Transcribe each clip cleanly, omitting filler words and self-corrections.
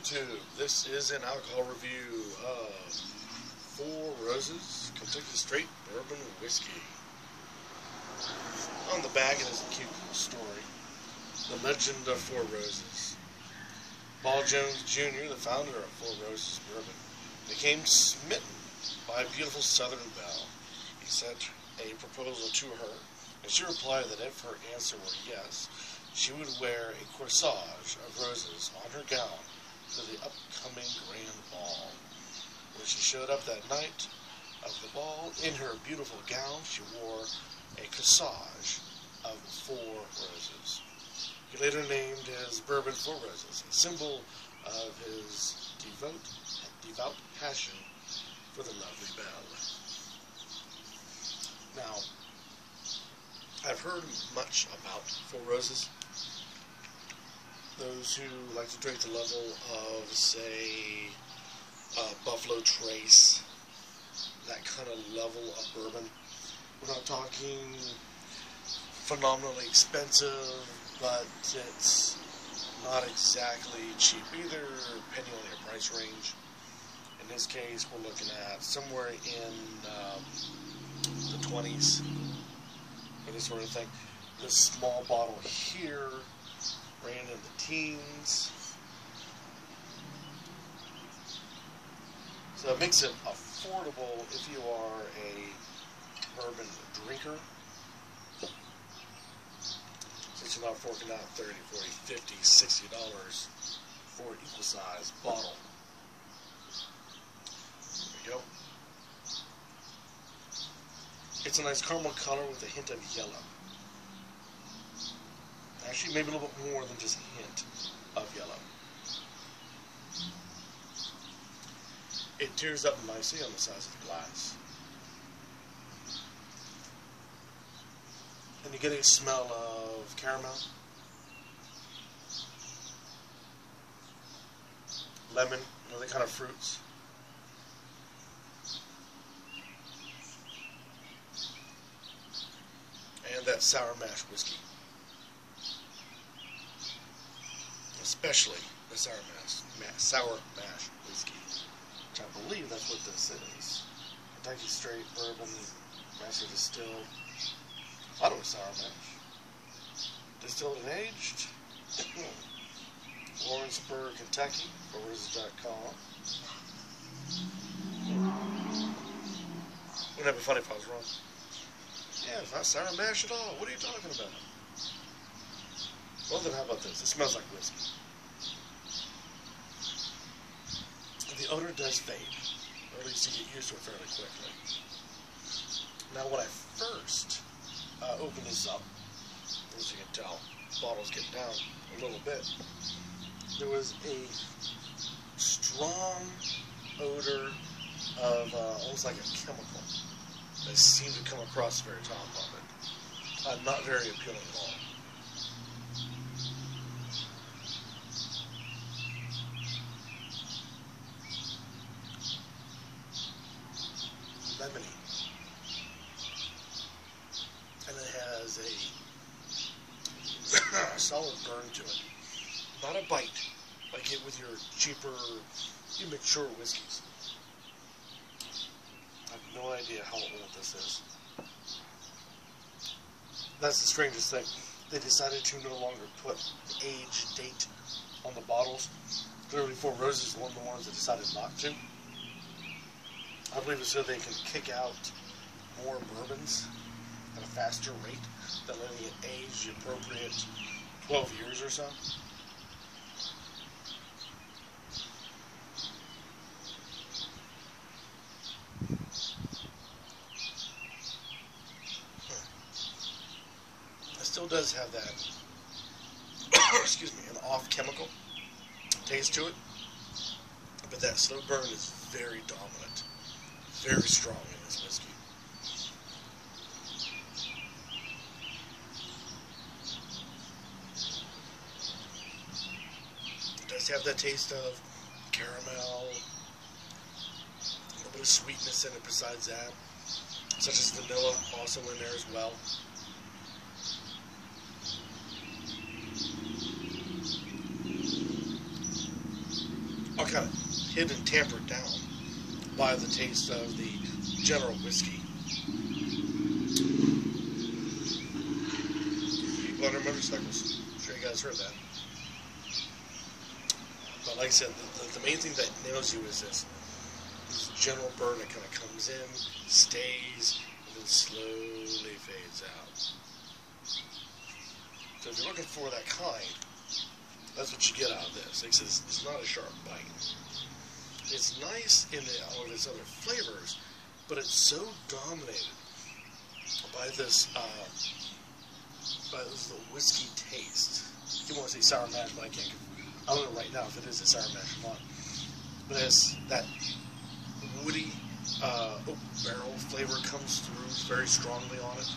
YouTube. This is an alcohol review of Four Roses Kentucky Straight Bourbon Whiskey. On the back it has a cute story. The Legend of Four Roses. Paul Jones Jr., the founder of Four Roses Bourbon, became smitten by a beautiful Southern belle. He sent a proposal to her, and she replied that if her answer were yes, she would wear a corsage of roses on her gown for the upcoming grand ball. When she showed up that night of the ball, in her beautiful gown, she wore a corsage of four roses. He later named his bourbon Four Roses, a symbol of his devout passion for the lovely belle. Now, I've heard much about Four Roses. Those who like to drink the level of, say, Buffalo Trace, that kind of level of bourbon. We're not talking phenomenally expensive, but it's not exactly cheap either, depending on your price range. In this case, we're looking at somewhere in the 20s for this sort of thing. This small bottle here ran in the teens. So it makes it affordable if you are a bourbon drinker. Since you're not forking out $30, $40, $50, $60 for an equal size bottle. There we go. It's a nice caramel color with a hint of yellow. Actually, maybe a little bit more than just a hint of yellow. It tears up nicely on the sides of the glass. And you get a smell of caramel, lemon, other kind of fruits. And that sour mash whiskey. Especially the sour mash whiskey, which I believe that's what this is. Kentucky Straight Bourbon, Master Distilled. I thought it was sour mash. Distilled and aged. Lawrenceburg, Kentucky. Roses.com. Wouldn't that be funny if I was wrong? Yeah, it's not sour mash at all. What are you talking about? Well then, how about this? It smells like whiskey. The odor does fade, or at least you get used to it fairly quickly. Now, when I first opened this up, as you can tell, the bottle's getting down a little bit. There was a strong odor of almost like a chemical that seemed to come across the very top of it. Not very appealing at all. Lemony, and it has a solid burn to it. Not a bite like you get with your cheaper, immature whiskeys. I have no idea how old this is. That's the strangest thing. They decided to no longer put the age date on the bottles. Clearly, Four Roses is one of the ones that decided not to. I believe it's so they can kick out more bourbons at a faster rate than letting it age the appropriate 12 years or so. It still does have that, excuse me, an off chemical taste to it, but that slow burn is very dominant. Very strong in this whiskey. It does have that taste of caramel, a little bit of sweetness in it besides that, such as vanilla also in there as well. all kind of hidden and tampered down by the taste of the general whiskey. People on their motorcycles. I'm sure you guys heard that. But like I said, the main thing that nails you is this general burn that kind of comes in, stays, and then slowly fades out. So if you're looking for that kind, that's what you get out of this. Like I said, it's not a sharp bite. It's nice in all of its other flavors, but it's so dominated by this little whiskey taste. You want to say sour mash, but I don't know right now if it is a sour mash or not. But as that woody oak barrel flavor comes through very strongly on it.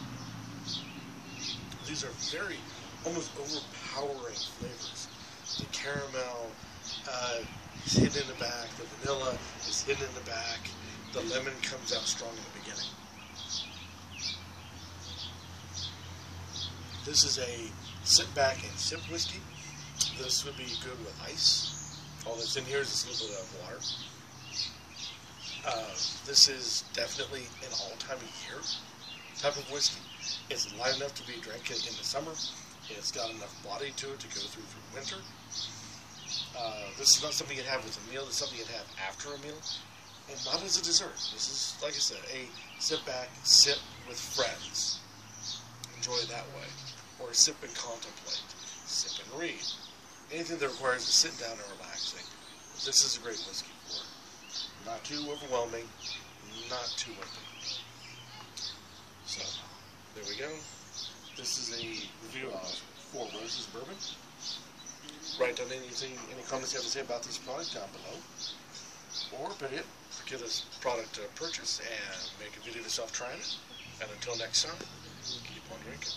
These are very, almost overpowering flavors. The caramel is hidden in the back, the vanilla is hidden in the back, the lemon comes out strong in the beginning. This is a sit back and sip whiskey. This would be good with ice. All that's in here is just a little bit of water. This is definitely an all-time-of-year type of whiskey. It's light enough to be drinking in the summer. It's got enough body to it to go through winter. This is not something you'd have with a meal. It's something you'd have after a meal, and not as a dessert. This is, like I said, a sit back, sip with friends. Enjoy it that way. Or sip and contemplate. Sip and read. Anything that requires you to sit down and relaxing. This is a great whiskey for it. Not too overwhelming, not too wimpy. So, there we go. This is a review of Four Roses Bourbon. Write down any comments you have to say about this product down below. Or, better yet, get this product to purchase and make a video of yourself trying it. And until next time, keep on drinking.